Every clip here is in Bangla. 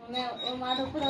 মানে ওর মার উপর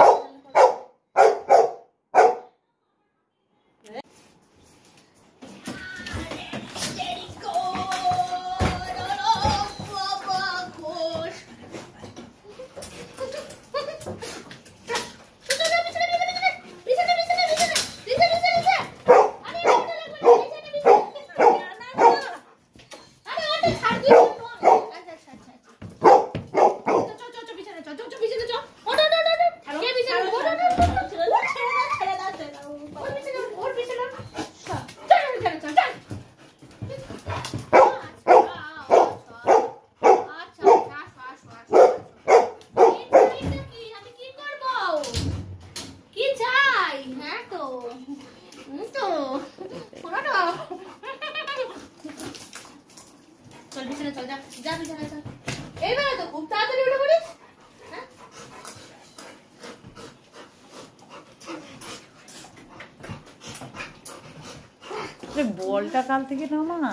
বলটা কাল থেকে নাও না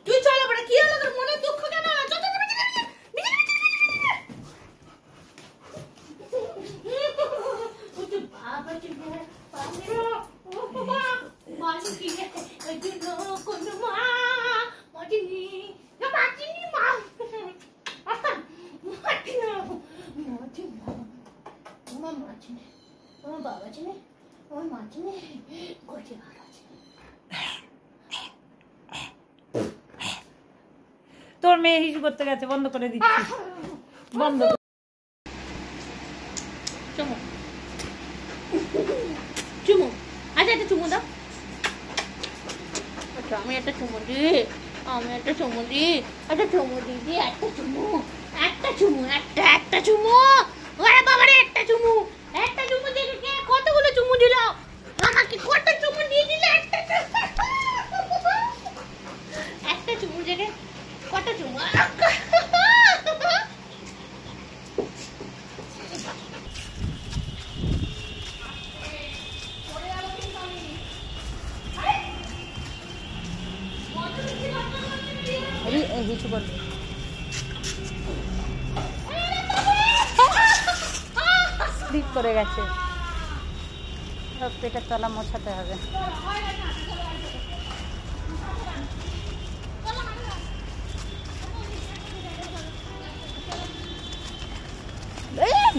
তুই চল বড় কি হলো তোর মনে দুঃখ কেন চল চল বাবা কি মাসি কি এই জন্য কোন মা মাটিনি না মাটিনি মা মাটিনা মাটিনা মা মাটিনি আমার বাবা চিনে আমার মা চিনে কোটি বাবা তোর মেয়ে হিসু করতে গেছে বন্ধ করে দিচ্ছি বন্ধ চুমু চুমু আচ্ছা একটা চুমু দাও আচ্ছা আমি একটা চুমু দিই একটা চুমু দিদি একটা চুমু একটা চুমু ওরে বাবা রে একটা চুমু দেখে কে কতগুলো চুমু দিল আমাকে কত চুমু দিয়ে দিলে একটা চুমু দেখে কত চুমু হিসু করবে স্লিপ করে গেছে পেটের তলা মোছাতে হবে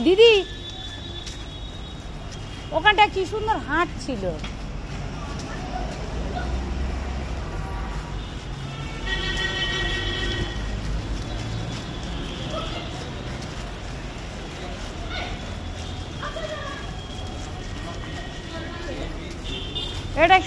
দিদি ওখানটা কি সুন্দর হাট ছিল এটা